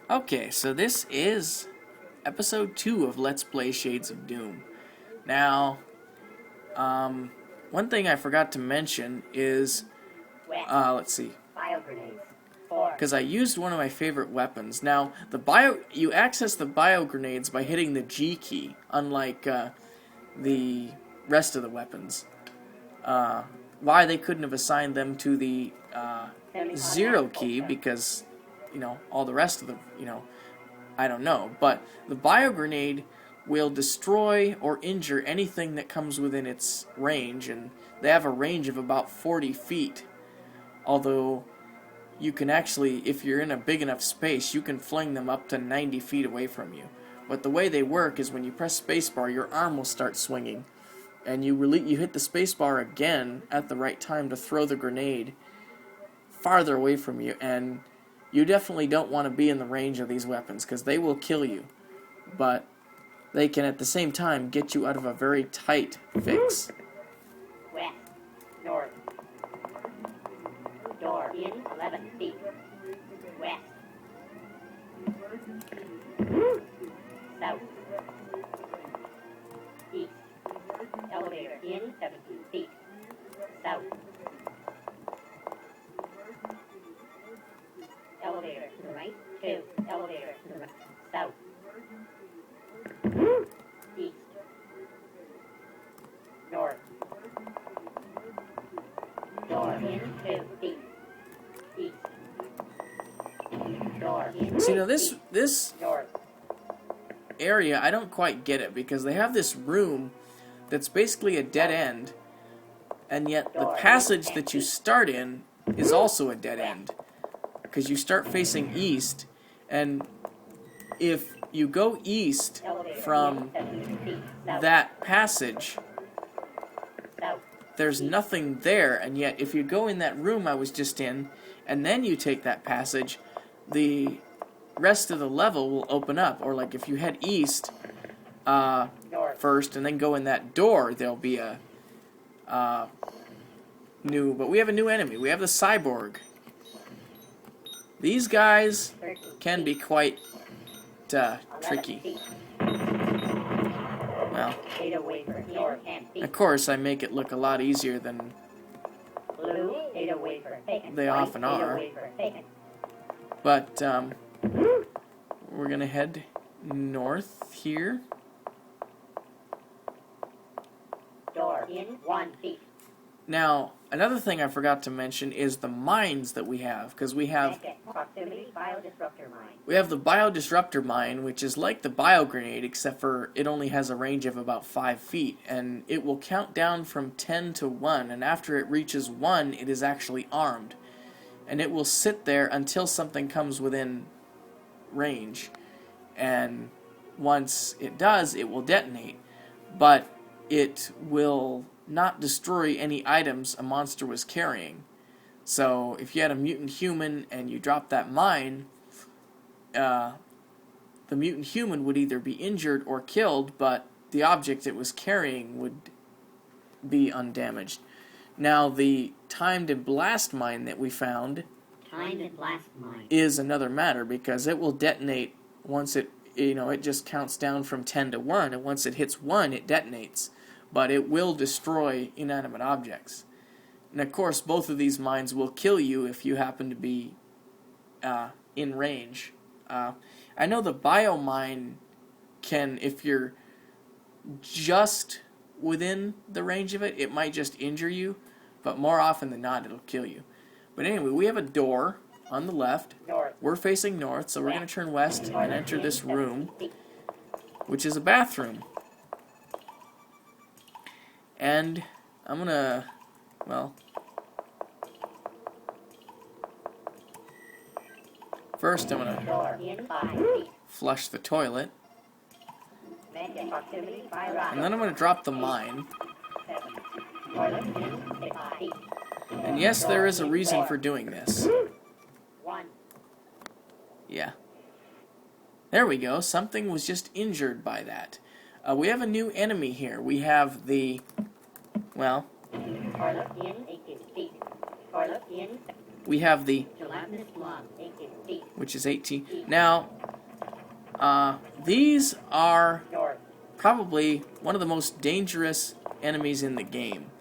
Okay, so this is episode 2 of Let's Play Shades of Doom. Now, one thing I forgot to mention is, let's see, Bio grenades. because I used one of my favorite weapons. Now, you access the bio grenades by hitting the G key, unlike the rest of the weapons. Why they couldn't have assigned them to the 0 key, because, all the rest of the, I don't know. But the bio grenade will destroy or injure anything that comes within its range, and they have a range of about 40 feet. Although, you can actually, if you're in a big enough space, you can fling them up to 90 feet away from you. But the way they work is when you press spacebar, your arm will start swinging, and you hit the spacebar again at the right time to throw the grenade farther away from you, and you definitely don't want to be in the range of these weapons, because they will kill you. But they can, at the same time, get you out of a very tight fix. West. North. Door in 11 feet. West. South. East. Elevator in 17 feet. South. Elevator to the right. 2. Elevator to the right. South. East. North. Door in 2 feet. East. Door in. See, now this North. area, I don't quite get it, because they have this room that's basically a dead end, and yet the passage that you start in is also a dead end, because you start facing east, and if you go east from that passage, there's nothing there, and yet if you go in that room I was just in, and then you take that passage, the rest of the level will open up. Or like if you head east first and then go in that door, there'll be a but we have a new enemy. We have the cyborg. These guys can be quite tricky. Well, of course I make it look a lot easier than they often are. But we're gonna head north here. Door in 1 feet. Now, another thing I forgot to mention is the mines that we have, because we have Proximity biodisruptor mine. the biodisruptor mine, which is like the bio grenade, except for it only has a range of about 5 feet, and it will count down from 10 to 1, and after it reaches 1, it is actually armed, and it will sit there until something comes within range, and once it does, it will detonate, but it will not destroy any items a monster was carrying. So if you had a mutant human and you dropped that mine, the mutant human would either be injured or killed, but the object it was carrying would be undamaged. Now the timed and blast mine that we found is another matter, because it will detonate once it just counts down from 10 to 1, and once it hits 1 it detonates, but it will destroy inanimate objects. And of course both of these mines will kill you if you happen to be in range. I know the bio mine can, if you're just within the range of it, it might just injure you, but more often than not it'll kill you. But anyway, we have a door on the left. We're facing north, so we're going to turn west and enter this room, which is a bathroom. And I'm going to, first I'm going to flush the toilet, and then I'm going to drop the mine. And yes, there is a reason for doing this. Yeah. There we go. Something was just injured by that. We have a new enemy here. We have the, we have the, which is 18. Now, These are North. probably one of the most dangerous enemies in the game.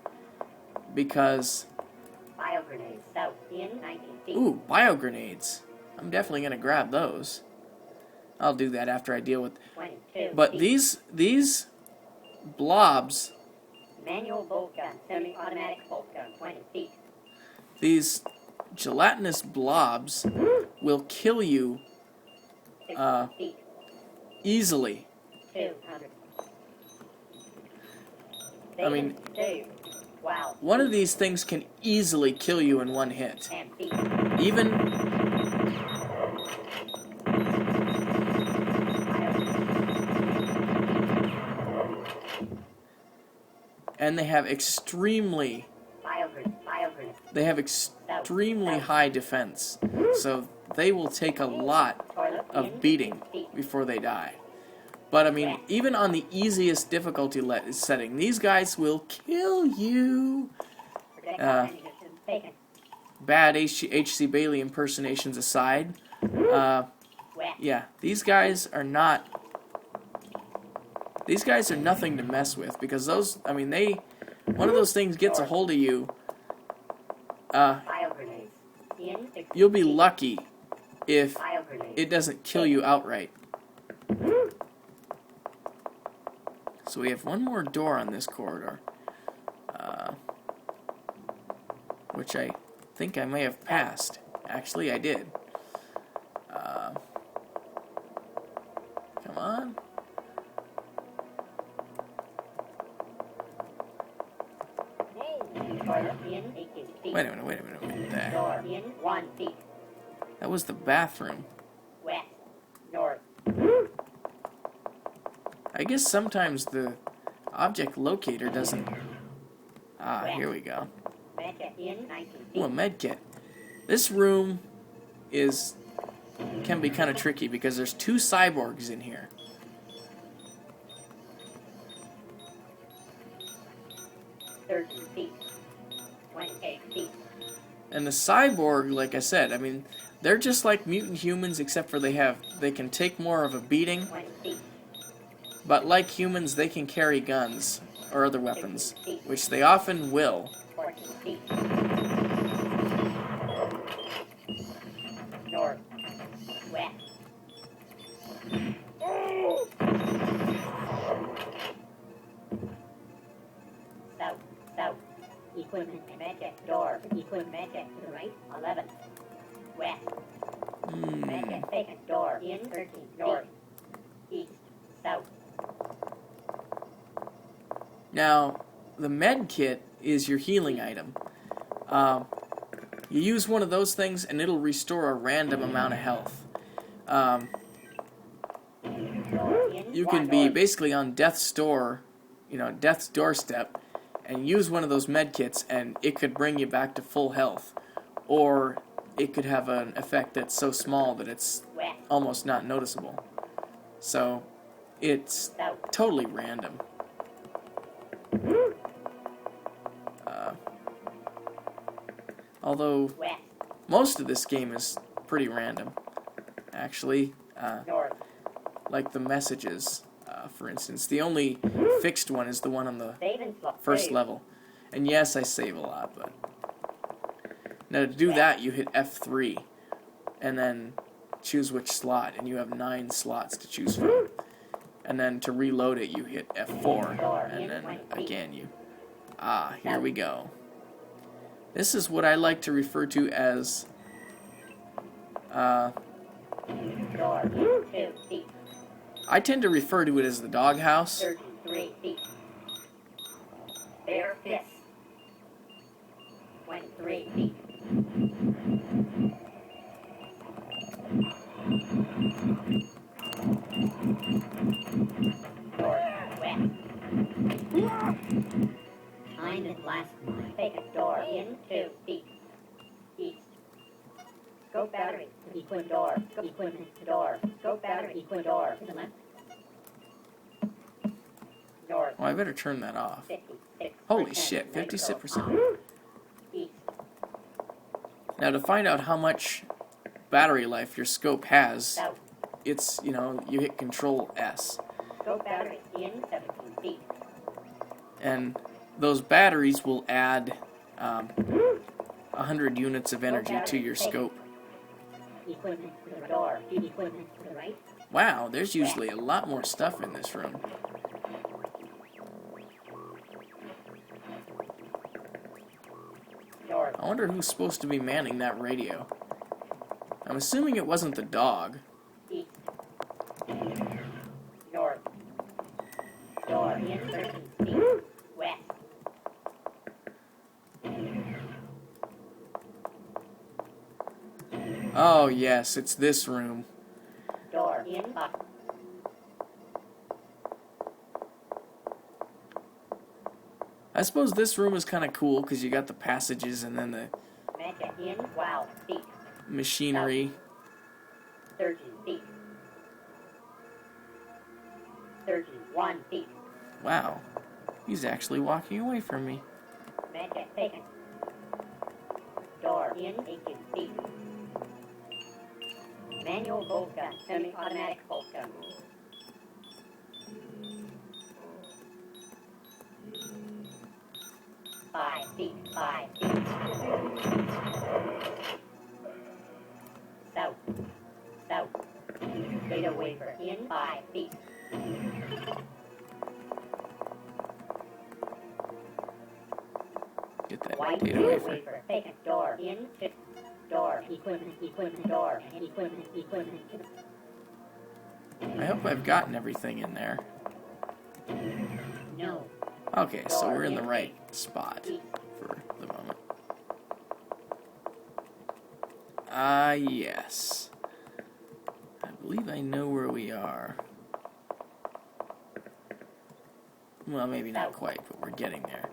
Because, Bio grenades. South. In 19 feet. ooh, bio grenades. I'm definitely going to grab those. I'll do that after I deal with... 22 But feet. these blobs, Manual bolt gun. Semi-automatic bolt gun. 20 feet. these gelatinous blobs will kill you 60 feet. easily. 200. I mean, Two. Wow. one of these things can easily kill you in one hit. 10 feet. Even... And they have extremely high defense. So they will take a lot of beating before they die. But I mean, even on the easiest difficulty setting, these guys will kill you. Bad H.C. Bailey impersonations aside, yeah, these guys are nothing to mess with, because those, I mean, one of those things gets a hold of you, you'll be lucky if it doesn't kill you outright. So we have one more door on this corridor, which I think I may have passed. Actually, I did. Come on. Wait a minute. That was the bathroom. West. North. I guess sometimes the object locator doesn't... Ah, here we go. Ooh, a med kit. This room can be kind of tricky because there's two cyborgs in here. And the cyborg, like I said, I mean, they're just like mutant humans, except for they can take more of a beating. But like humans, they can carry guns or other weapons, which they often will. North. West. South. Equipment magic door. Equipment magic to the right. 11. West. Magic vacant door. In 13. North. East. South. Now, the med kit is your healing item. You use one of those things and it'll restore a random amount of health. You can be basically on death's doorstep, and use one of those med kits and it could bring you back to full health. Or it could have an effect that's so small that it's almost not noticeable. So, it's totally random. Although most of this game is pretty random, actually. Like the messages, for instance. The only fixed one is the one on the first level. And yes, I save a lot, but... Now to do that, you hit F3, and then choose which slot, and you have 9 slots to choose from. And then to reload it, you hit F4, and then again you... Ah, here we go. This is what I like to refer to as... I tend to refer to it as the doghouse. 33 feet. Bare fist. 23 feet. Northwest. Behind the glass, take a door in 2 feet. East. Go battery. Equip door. Equipment door. Go battery. Equip door. To the left. North. Oh, I better turn that off. 56%. Holy shit, 56%. East. Now to find out how much battery life your scope has, South. it's, you know, you hit Control S. Scope battery in 17 feet. And those batteries will add 100 units of energy to your scope. Equipment to the door. Equipment to the right. Wow, there's usually a lot more stuff in this room. Door. I wonder who's supposed to be manning that radio. I'm assuming it wasn't the dog. East. North. Door in 13 feet. West. Oh yes, it's this room. Door in up. I suppose this room is kind of cool because you got the passages and then the Mecha in 12 feet. machinery. 13 feet. 31 feet. Wow, he's actually walking away from me. Mecha taken. Door in 18 feet. Manual bolt gun. Semi-automatic bolt gun. Five feet. South. Data wafer in 5 feet. Get that White data data wafer. wafer taken. Door in 5. Door. Equipment. Door. Equipment. I hope I've gotten everything in there. No. Okay, so we're in the right spot for the moment. Yes. I believe I know where we are. Well, maybe not quite, but we're getting there.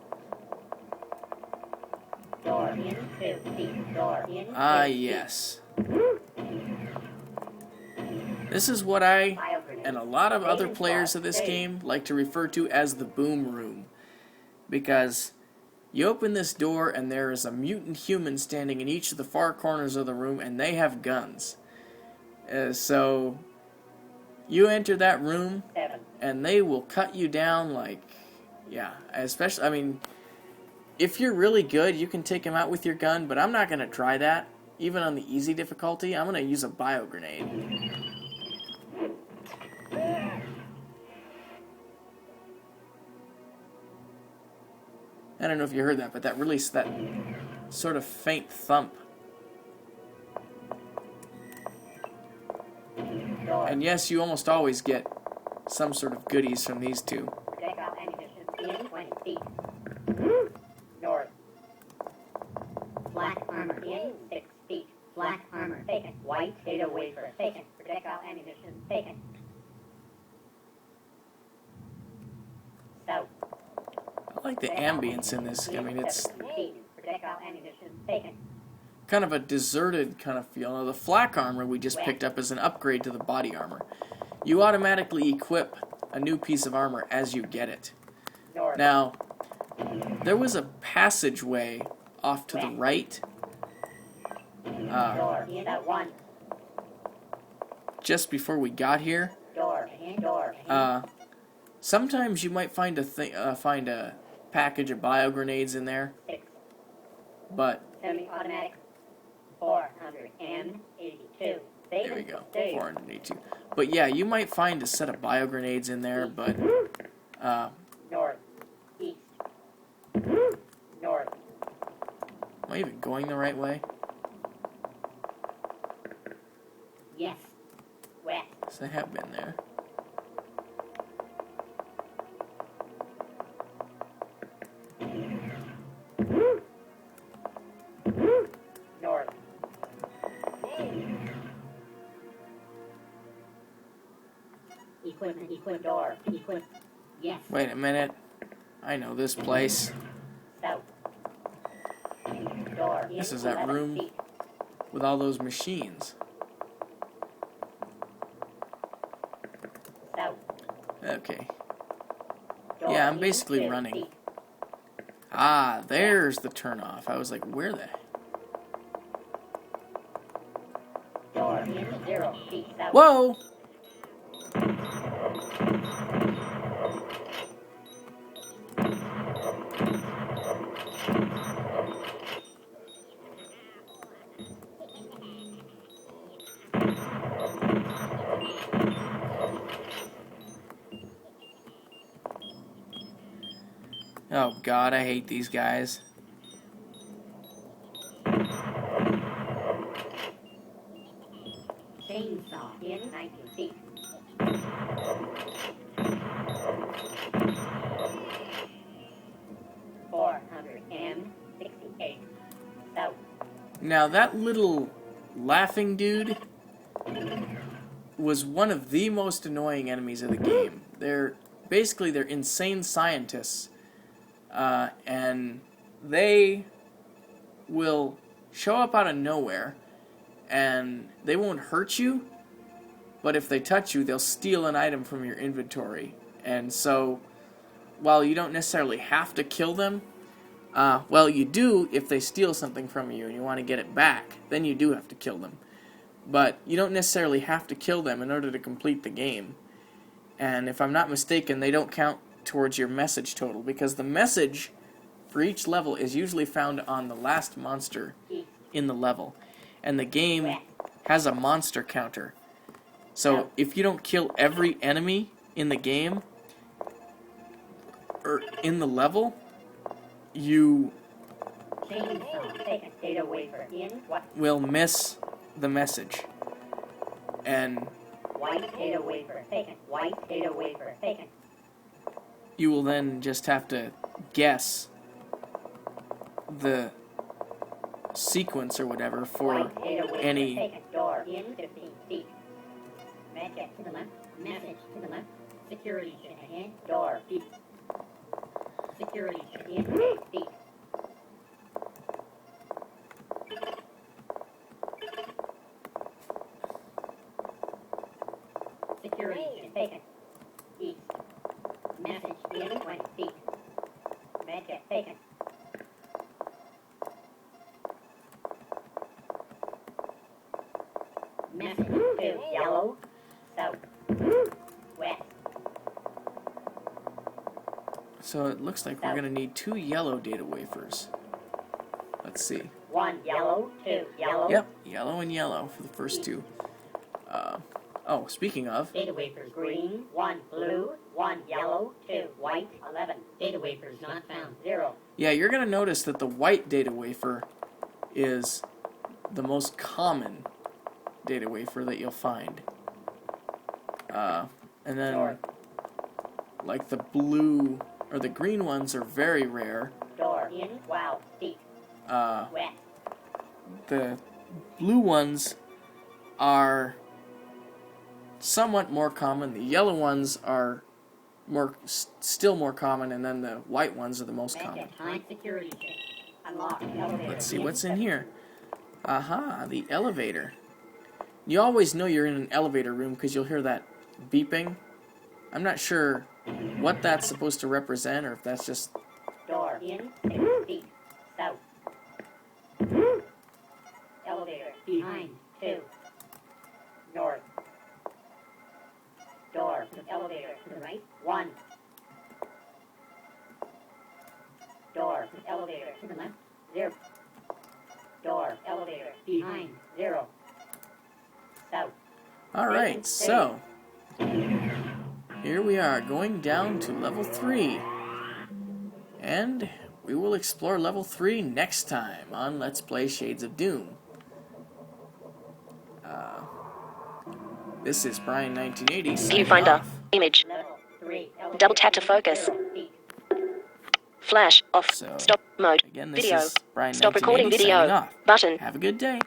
Door in 2 feet. Door in 2 Yes. This is what I and a lot of other players of this game like to refer to as the boom room. Because you open this door and there is a mutant human standing in each of the far corners of the room and they have guns. So you enter that room and they will cut you down like, yeah, especially, I mean, if you're really good, you can take them out with your gun, but I'm not going to try that. Even on the easy difficulty, I'm going to use a bio grenade. I don't know if you heard that, but that released that sort of faint thump. And yes, you almost always get some sort of goodies from these two. Projectile ammunition in 20 feet. North. Black armor in 6 feet. Black armor taken. White data wafer taken. Projectile ammunition taken. South. I like the ambience in this. I mean, it's Projectile ammunition taken. kind of a deserted kind of feel. Now, the flak armor we just picked up as an upgrade to the body armor. You automatically equip a new piece of armor as you get it. North. Now, there was a passageway off to the right. Door in 1. Just before we got here. Door. Sometimes you might find a package of bio grenades in there, 6. but Semi-automatic. 482. there we go, 482. But yeah, you might find a set of bio grenades in there, but North. East. North. am I even going the right way? Yes. West. So I have been there. North. Equipment. Door. Yes. Wait a minute. I know this place. South. Door. This is that room with all those machines. South. Okay. Door Yeah, I'm in basically 2 running. feet. Ah, there's the turnoff. I was like, where the... Door in 0 feet. South. Whoa! Oh god, I hate these guys. Chainsaw in 19 feet. 468 south. Now that little laughing dude was one of the most annoying enemies of the game. They're insane scientists, and they will show up out of nowhere, and they won't hurt you, but if they touch you, they'll steal an item from your inventory. And so, while you don't necessarily have to kill them, well, you do if they steal something from you and you want to get it back, then you do have to kill them. But you don't necessarily have to kill them in order to complete the game. And if I'm not mistaken, they don't count towards your message total, because the message for each level is usually found on the last monster in the level. And the game has a monster counter. So if you don't kill every enemy in the game, or in the level, you will miss the message. And white data wafer taken. White data wafer taken. You will then just have to guess the sequence or whatever for any taken. Door in 15 feet. Magic to the left. Message to the left. Security check ahead. Door deep. Security check in 8 feet. Security check taken. East. Message in 20 feet. Magic taken. Message to yellow. South. West. So it looks like we're going to need 2 yellow data wafers. Let's see. 1 yellow, 2 yellow. Yep, yellow and yellow for the first 2. Oh, speaking of, Data wafers green, 1 blue, 1 yellow, 2 white, 11. Data wafers not found, 0. yeah, you're going to notice that the white data wafer is the most common data wafer that you'll find. And then, like the blue or the green ones are very rare. Door in, wow, deep. West. The blue ones are somewhat more common. The yellow ones are still more common, and then the white ones are the most common. High security check. Unlock elevator. Let's see what's in here. Aha, the elevator. You always know you're in an elevator room because you'll hear that beeping. I'm not sure what that's supposed to represent, or if that's just... Door in 6 feet. South. Elevator behind 2. North. Door to the elevator to the right 1. Door to the elevator to the left 0. Door elevator behind 0. South. Alright, so here we are going down to level 3. And we will explore level 3 next time on Let's Play Shades of Doom. This is Brian1980 signing Viewfinder. off. Image. Level 3. Double tap to focus. Flash. Off. So, Stop mode. Again, this Video. is Brian1980 Stop recording signing video. off. Button. Have a good day.